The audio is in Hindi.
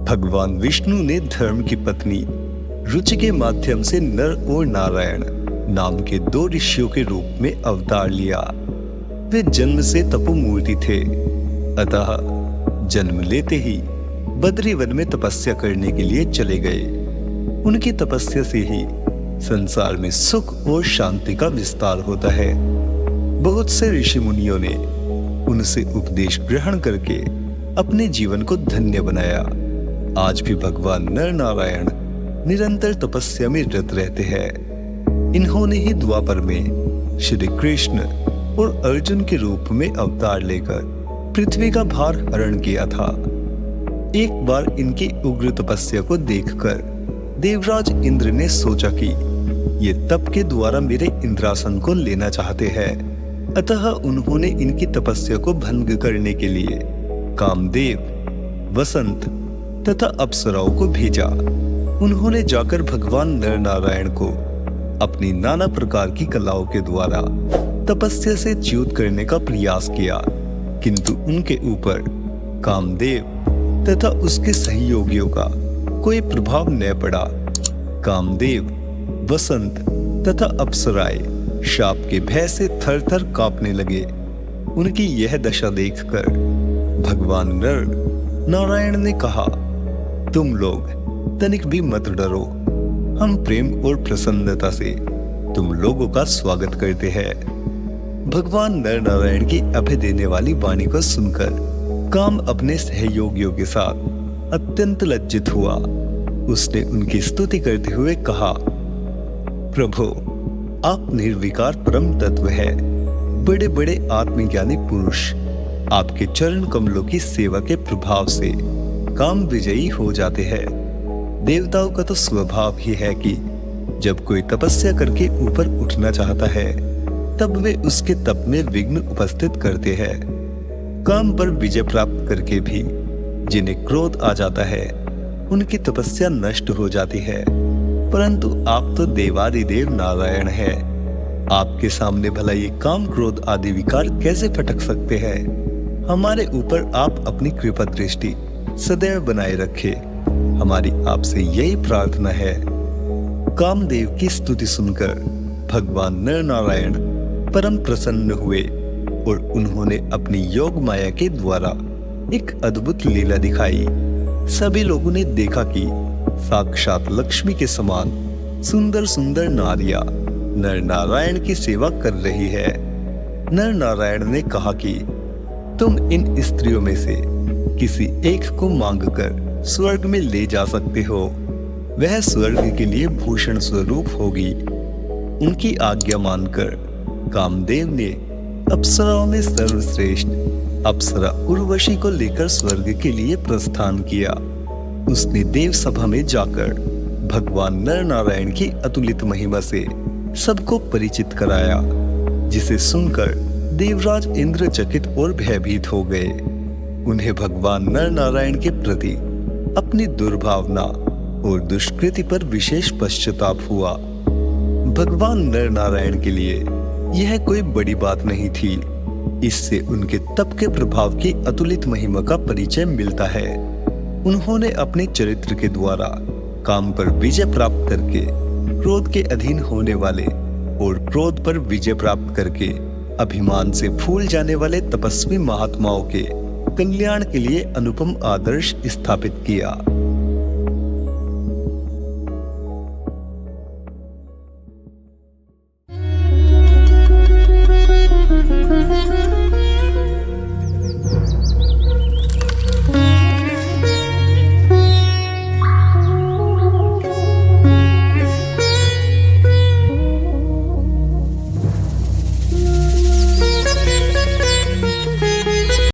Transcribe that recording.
भगवान विष्णु ने धर्म की पत्नी रुचि के माध्यम से नर और नारायण नाम के दो ऋषियों के रूप में अवतार लिया। वे जन्म से तपोमूर्ति थे, अतः जन्म लेते ही बद्री वन में तपस्या करने के लिए चले गए। उनकी तपस्या से ही संसार में सुख और शांति का विस्तार होता है। बहुत से ऋषि मुनियों ने उनसे उपदेश ग्रहण करके अपने जीवन को धन्य बनाया। आज भी भगवान नर नारायण निरंतर तपस्या में रत रहते हैं। इन्होंने ही द्वापर में श्री कृष्ण और अर्जुन के रूप में अवतार लेकर पृथ्वी का भार हरण किया था। एक बार इनकी उग्र तपस्या को देखकर देवराज इंद्र ने सोचा कि ये तप के द्वारा मेरे इंद्रासन को लेना चाहते हैं। अतः उन्होंने इनकी तपस्या को भंग करने के लिए कामदेव, वसंत तथा अप्सराओं को भेजा। उन्होंने जाकर भगवान नर नारायण को अपनी नाना प्रकार की कलाओं के द्वारा तपस्या से च्युत करने का प्रयास किया, किंतु उनके ऊपर कामदेव तथा उसके सहयोगियों का कोई प्रभाव न पड़ा। कामदेव, वसंत तथा अप्सराएं शाप के भय से थर थर कांपने लगे। उनकी यह दशा देखकर भगवान नर नारायण ने कहा, तुम लोग तनिक भी मत डरो, हम प्रेम और प्रसन्नता से तुम लोगों का स्वागत करते हैं। भगवान नर नारायण की अभय देने वाली वाणी को सुनकर काम अपने सहयोगियों के साथ अत्यंत लज्जित हुआ। उसने उनकी स्तुति करते हुए कहा, प्रभु, आप निर्विकार परम तत्व है। बड़े बड़े आत्मज्ञानी पुरुष आपके चरण कमलों की सेवा के प्रभाव से काम विजयी हो जाते हैं। देवताओं का तो स्वभाव ही है कि जब कोई तपस्या करके ऊपर उठना चाहता है तब वे उसके तप में विघ्न उपस्थित करते हैं। काम पर विजय प्राप्त करके भी जिन्हें क्रोध आ जाता है उनकी तपस्या नष्ट हो जाती है। परंतु आप तो देवादिदेव नारायण हैं। आपके सामने भला ये काम क्रोध आदि विकार कैसे फटक सकते हैं। हमारे ऊपर आप अपनी कृपा दृष्टि सदैव बनाए रखे। हमारी आपसे यही प्रार्थना है। कामदेव की स्तुति सुनकर भगवान नर नारायण परम प्रसन्न हुए और उन्होंने अपनी योग माया के द्वारा एक अद्भुत लीला दिखाई। सभी लोगों ने देखा कि साक्षात लक्ष्मी के समान सुंदर सुंदर नारियां नर नारायण की सेवा कर रही है। नर नारायण ने कहा कि तुम इन स्त्रियों में से किसी एक को मांगकर स्वर्ग में ले जा सकते हो। वह स्वर्ग के लिए भूषण स्वरूप होगी। उनकी आज्ञा मानकर कामदेव ने अप्सराओं में सर्वश्रेष्ठ अप्सरा उर्वशी को लेकर स्वर्ग के लिए प्रस्थान किया। उसने देव सभा में जाकर भगवान नर नारायण की अतुलित महिमा से सबको परिचित कराया, जिसे सुनकर देवराज इंद्र चकित और भयभीत हो गए। उन्हें भगवान नर नारायण के प्रति अपनी दुर्भावना और दुष्कृति पर विशेष पश्चाताप हुआ। भगवान नर नारायण के लिए यह कोई बड़ी बात नहीं थी। इससे उनके तप के प्रभाव की अतुलित महिमा का परिचय मिलता है। उन्होंने अपने चरित्र के द्वारा काम पर विजय प्राप्त करके क्रोध के अधीन होने वाले और क्रोध पर विजय प्राप्त करके अभिमान से फूल जाने वाले तपस्वी महात्माओं के कल्याण के लिए अनुपम आदर्श स्थापित किया।